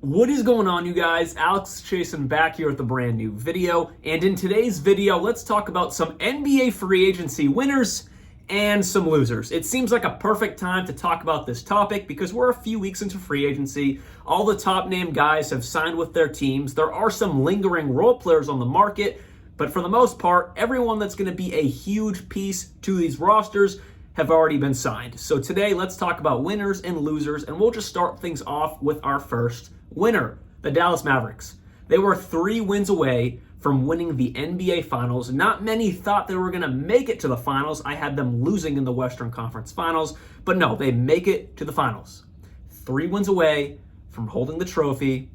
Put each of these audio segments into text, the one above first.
What is going on, you guys? Alex Chasen back here with a brand new video. And in today's video, let's talk about some NBA free agency winners and some losers. It seems like a perfect time to talk about this topic because we're a few weeks into free agency. All the top name guys have signed with their teams. There are some lingering role players on the market, but for the most part, everyone that's going to be a huge piece to these rosters have already been signed. So today, let's talk about winners and losers, and we'll just start things off with our first winner, the Dallas Mavericks. They were 3 wins away from winning the NBA Finals. Not many thought they were going to make it to the Finals. I had them losing in the Western Conference Finals, but no, they make it to the Finals. 3 wins away from holding the trophy,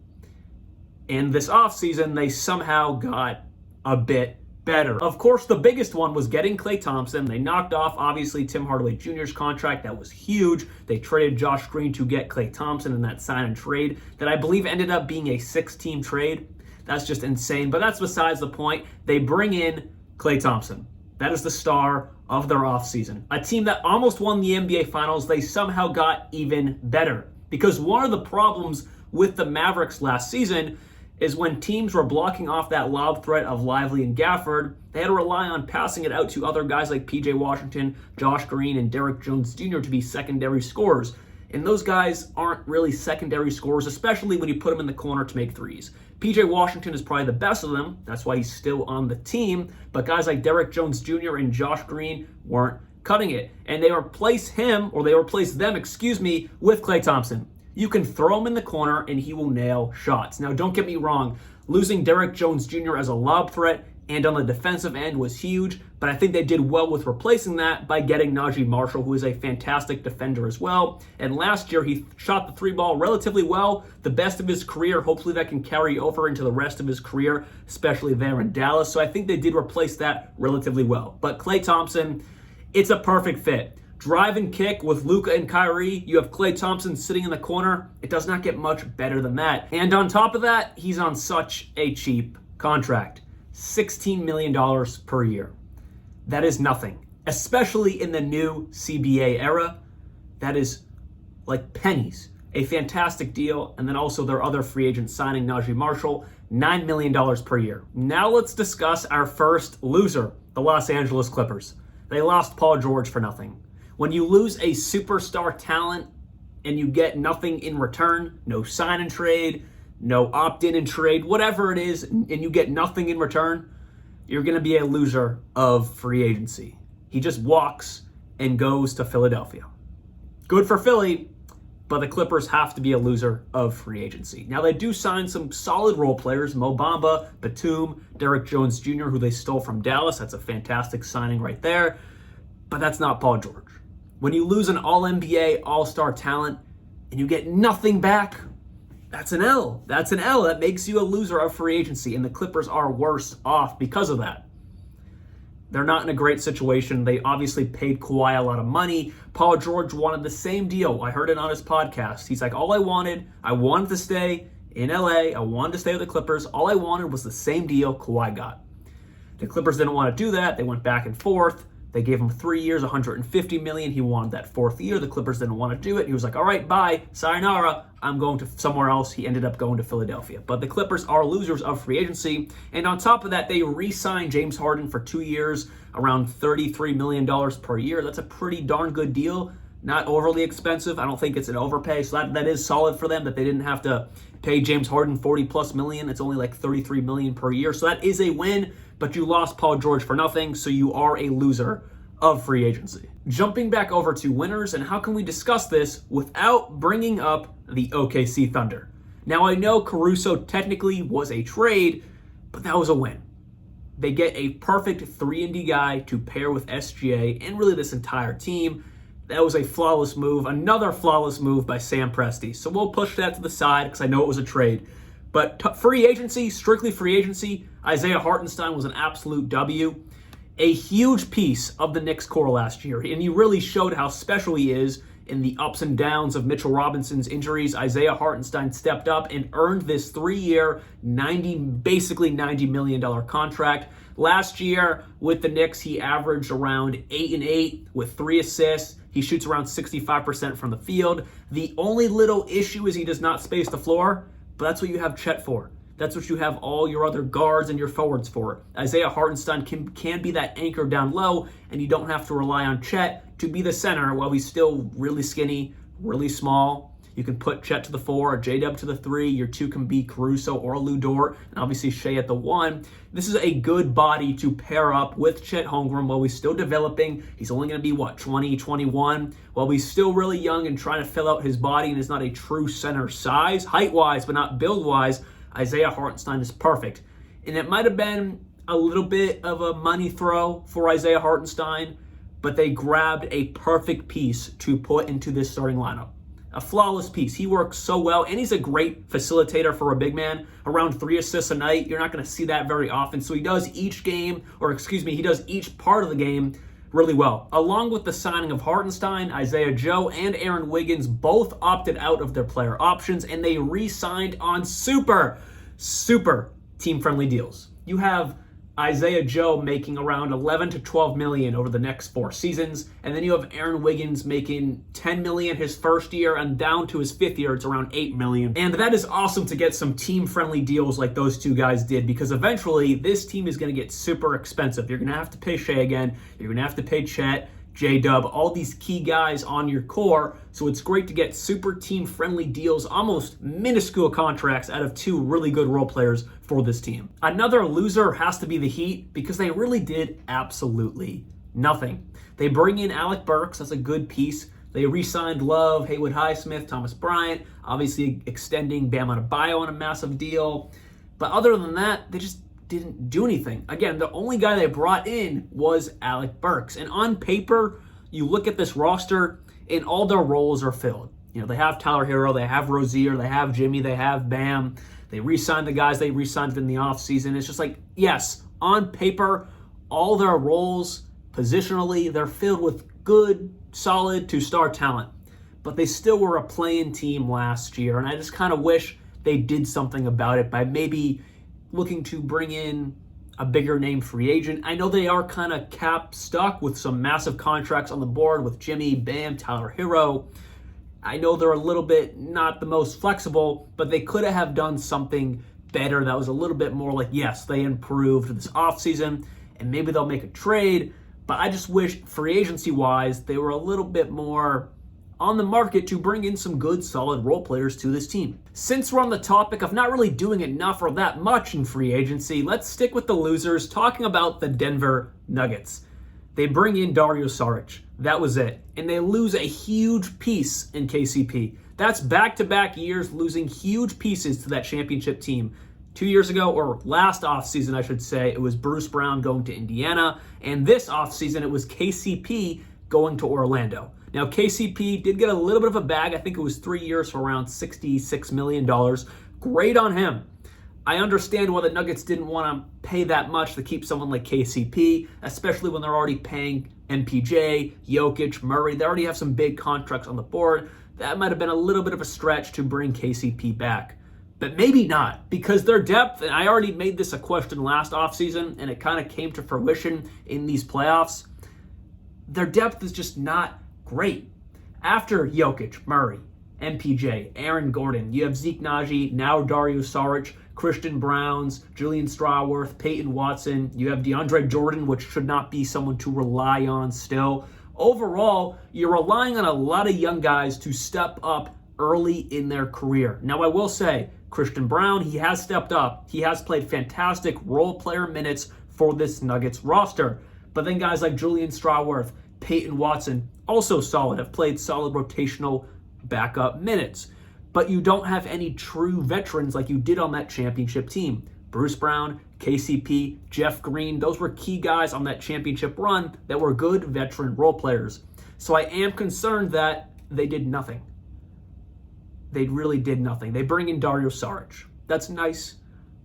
and this offseason, they somehow got a bit better. Of course, the biggest one was getting Klay Thompson. They knocked off, obviously, Tim Hardaway Jr.'s contract. That was huge. They traded Josh Green to get Klay Thompson in that sign and trade that I believe ended up being a 6-team trade. That's just insane, but that's besides the point. They bring in Klay Thompson. That is the star of their offseason. A team that almost won the NBA Finals, they somehow got even better. Because one of the problems with the Mavericks last season is when teams were blocking off that lob threat of Lively and Gafford, they had to rely on passing it out to other guys like PJ Washington, Josh Green, and Derrick Jones Jr. to be secondary scorers. And those guys aren't really secondary scorers, especially when you put them in the corner to make threes. PJ Washington is probably the best of them. That's why he's still on the team. But guys like Derrick Jones Jr. and Josh Green weren't cutting it. And they replace them with Klay Thompson. You can throw him in the corner and he will nail shots. Now, don't get me wrong. Losing Derrick Jones Jr. as a lob threat and on the defensive end was huge, but I think they did well with replacing that by getting Najee Marshall, who is a fantastic defender as well. And last year, he shot the 3 ball relatively well, the best of his career. Hopefully that can carry over into the rest of his career, especially there in Dallas. So I think they did replace that relatively well. But Klay Thompson, it's a perfect fit. Drive and kick with Luka and Kyrie. You have Klay Thompson sitting in the corner. It does not get much better than that. And on top of that, he's on such a cheap contract. $16 million per year. That is nothing, especially in the new CBA era. That is like pennies. A fantastic deal. And then also their other free agent signing, Najee Marshall, $9 million per year. Now let's discuss our first loser, the Los Angeles Clippers. They lost Paul George for nothing. When you lose a superstar talent and you get nothing in return, no sign and trade, no opt-in and trade, whatever it is, and you get nothing in return, you're going to be a loser of free agency. He just walks and goes to Philadelphia. Good for Philly, but the Clippers have to be a loser of free agency. Now, they do sign some solid role players, Mo Bamba, Batum, Derrick Jones Jr., who they stole from Dallas. That's a fantastic signing right there, but that's not Paul George. When you lose an all-NBA, all-star talent, and you get nothing back, that's an L. That's an L. That makes you a loser of free agency, and the Clippers are worse off because of that. They're not in a great situation. They obviously paid Kawhi a lot of money. Paul George wanted the same deal. I heard it on his podcast. He's like, all I wanted to stay in LA. I wanted to stay with the Clippers. All I wanted was the same deal Kawhi got. The Clippers didn't want to do that. They went back and forth. They gave him 3 years, $150 million. He wanted that 4th year. The Clippers didn't want to do it. He was like, all right, bye, sayonara. I'm going to somewhere else. He ended up going to Philadelphia. But the Clippers are losers of free agency. And on top of that, they re-signed James Harden for 2 years, around $33 million per year. That's a pretty darn good deal. Not overly expensive. I don't think it's an overpay. So that is solid for them that they didn't have to pay James Harden $40+ million. It's only like $33 million per year. So that is a win. But you lost Paul George for nothing, so you are a loser of free agency. Jumping back over to winners, and how can we discuss this without bringing up the OKC Thunder? Now, I know Caruso technically was a trade, but that was a win. They get a perfect 3-and-D guy to pair with SGA and really this entire team. That was a flawless move, another flawless move by Sam Presti. So we'll push that to the side because I know it was a trade. But free agency, strictly free agency, Isaiah Hartenstein was an absolute W. A huge piece of the Knicks core last year, and he really showed how special he is in the ups and downs of Mitchell Robinson's injuries. Isaiah Hartenstein stepped up and earned this 3-year, basically $90 million contract. Last year with the Knicks, he averaged around 8 and 8 with 3 assists. He shoots around 65% from the field. The only little issue is he does not space the floor, But that's what you have Chet for. That's what you have all your other guards and your forwards for. Isaiah Hartenstein can be that anchor down low, and you don't have to rely on Chet to be the center while he's still really skinny, really small. You can put Chet to the 4, J-Dub to the 3. Your 2 can be Caruso or Lou Dort, and obviously Shea at the 1. This is a good body to pair up with Chet Holmgren while he's still developing. He's only going to be, 20, 21? While he's still really young and trying to fill out his body and is not a true center size, height-wise, but not build-wise, Isaiah Hartenstein is perfect. And it might have been a little bit of a money throw for Isaiah Hartenstein, but they grabbed a perfect piece to put into this starting lineup. A flawless piece. He works so well, and he's a great facilitator for a big man. Around 3 assists a night. You're not going to see that very often. So he does each part of the game really well. Along with the signing of Hartenstein, Isaiah Joe and Aaron Wiggins both opted out of their player options, and they re-signed on super team-friendly deals. You have Isaiah Joe making around 11 to 12 million over the next 4 seasons, and then you have Aaron Wiggins making 10 million his first year, and down to his 5th year, it's around 8 million. And that is awesome to get some team-friendly deals like those 2 guys did, because eventually this team is going to get super expensive. You're going to have to pay Shea again. You're going to have to pay Chet, J-Dub, all these key guys on your core. So it's great to get super team-friendly deals, almost minuscule contracts out of 2 really good role players for this team. Another loser has to be the Heat, because they really did absolutely nothing. They bring in Alec Burks. That's a good piece. They re-signed Love, Haywood Highsmith, Thomas Bryant, obviously extending Bam Adebayo on a massive deal. But other than that, they just didn't do anything. Again, the only guy they brought in was Alec Burks. And on paper, you look at this roster, and all their roles are filled. You know, they have Tyler Hero, they have Rozier, they have Jimmy, they have Bam. They re-signed the guys they re-signed in the offseason. It's just like, yes, on paper, all their roles, positionally, they're filled with good, solid, 2-star talent. But they still were a play-in team last year, and I just kind of wish they did something about it by maybe looking to bring in a bigger name free agent. I know they are kind of cap stuck with some massive contracts on the board with Jimmy, Bam, Tyler Hero. I know they're a little bit not the most flexible, but they could have done something better that was a little bit more like, yes, they improved this offseason, and maybe they'll make a trade. But I just wish free agency-wise, they were a little bit more on the market to bring in some good, solid role players to this team. Since we're on the topic of not really doing enough or that much in free agency, let's stick with the losers, talking about the Denver Nuggets. They bring in Dario Saric. That was it. And they lose a huge piece in KCP. That's back-to-back years losing huge pieces to that championship team. 2 years ago, or last offseason, I should say, it was Bruce Brown going to Indiana. And this offseason, it was KCP going to Orlando. Now, KCP did get a little bit of a bag. I think it was 3 years for around $66 million. Great on him. I understand why the Nuggets didn't want to pay that much to keep someone like KCP, especially when they're already paying MPJ, Jokic, Murray. They already have some big contracts on the board. That might have been a little bit of a stretch to bring KCP back. But maybe not, because their depth, and I already made this a question last offseason, and it kind of came to fruition in these playoffs, their depth is just not great. After Jokic, Murray, MPJ, Aaron Gordon, you have Zeke Naji, now Dario Saric, Christian Browns, Julian Strawworth, Peyton Watson. You have DeAndre Jordan, which should not be someone to rely on still. Overall, you're relying on a lot of young guys to step up early in their career. Now, I will say, Christian Brown, he has stepped up. He has played fantastic role player minutes for this Nuggets roster. But then guys like Julian Strawworth, Peyton Watson, also solid, have played solid rotational backup minutes. But you don't have any true veterans like you did on that championship team. Bruce Brown, KCP, Jeff Green, those were key guys on that championship run that were good veteran role players. So I am concerned that they did nothing. They really did nothing. They bring in Dario Saric. That's nice,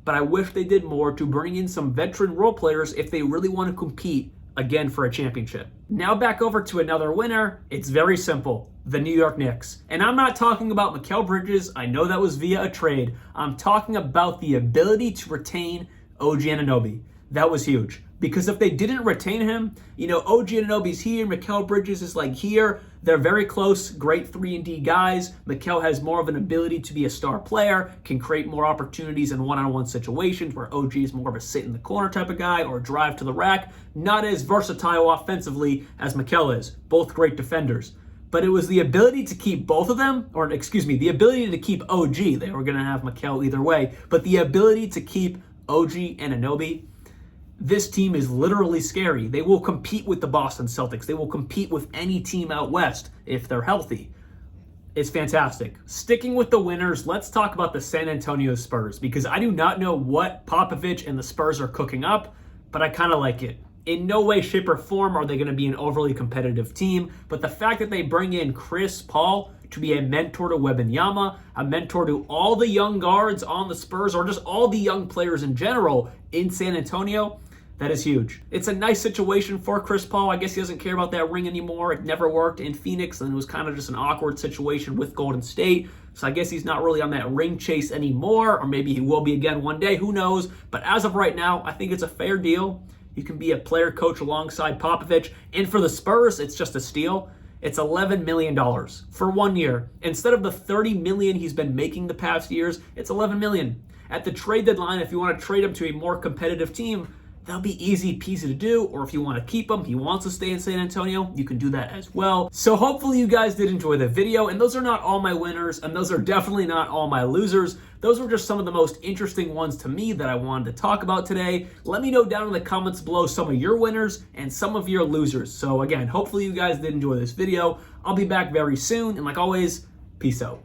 but I wish they did more to bring in some veteran role players if they really want to compete again for a championship. Now back over to another winner. It's very simple. The New York Knicks. And I'm not talking about Mikal Bridges. I know that was via a trade. I'm talking about the ability to retain OG Anunoby. That was huge. Because if they didn't retain him, OG Anunoby's here, Mikal Bridges is like here. They're very close, great 3-and-D guys. Mikal has more of an ability to be a star player, can create more opportunities in one-on-one situations where OG is more of a sit-in-the-corner type of guy or drive to the rack. Not as versatile offensively as Mikal is. Both great defenders. But it was the ability to keep both of them, the ability to keep OG. They were going to have Mikal either way. But the ability to keep OG and Anunoby, this team is literally scary. They will compete with the Boston Celtics. They will compete with any team out west if they're healthy. It's fantastic. Sticking with the winners, let's talk about the San Antonio Spurs, because I do not know what Popovich and the Spurs are cooking up, but I kind of like it. In no way, shape, or form are they going to be an overly competitive team, but the fact that they bring in Chris Paul to be a mentor to Wembanyama, a mentor to all the young guards on the Spurs, or just all the young players in general in San Antonio, that is huge. It's a nice situation for Chris Paul. I guess he doesn't care about that ring anymore. It never worked in Phoenix, and it was kind of just an awkward situation with Golden State. So I guess he's not really on that ring chase anymore, or maybe he will be again one day. Who knows? But as of right now, I think it's a fair deal. You can be a player coach alongside Popovich. And for the Spurs, it's just a steal. It's $11 million for 1 year. Instead of the $30 million he's been making the past years, it's $11 million. At the trade deadline, if you want to trade him to a more competitive team, that'll be easy peasy to do. Or if you want to keep him, he wants to stay in San Antonio, you can do that as well. So hopefully you guys did enjoy the video. And those are not all my winners, and those are definitely not all my losers. Those were just some of the most interesting ones to me that I wanted to talk about today. Let me know down in the comments below some of your winners and some of your losers. So again, hopefully you guys did enjoy this video. I'll be back very soon. And like always, peace out.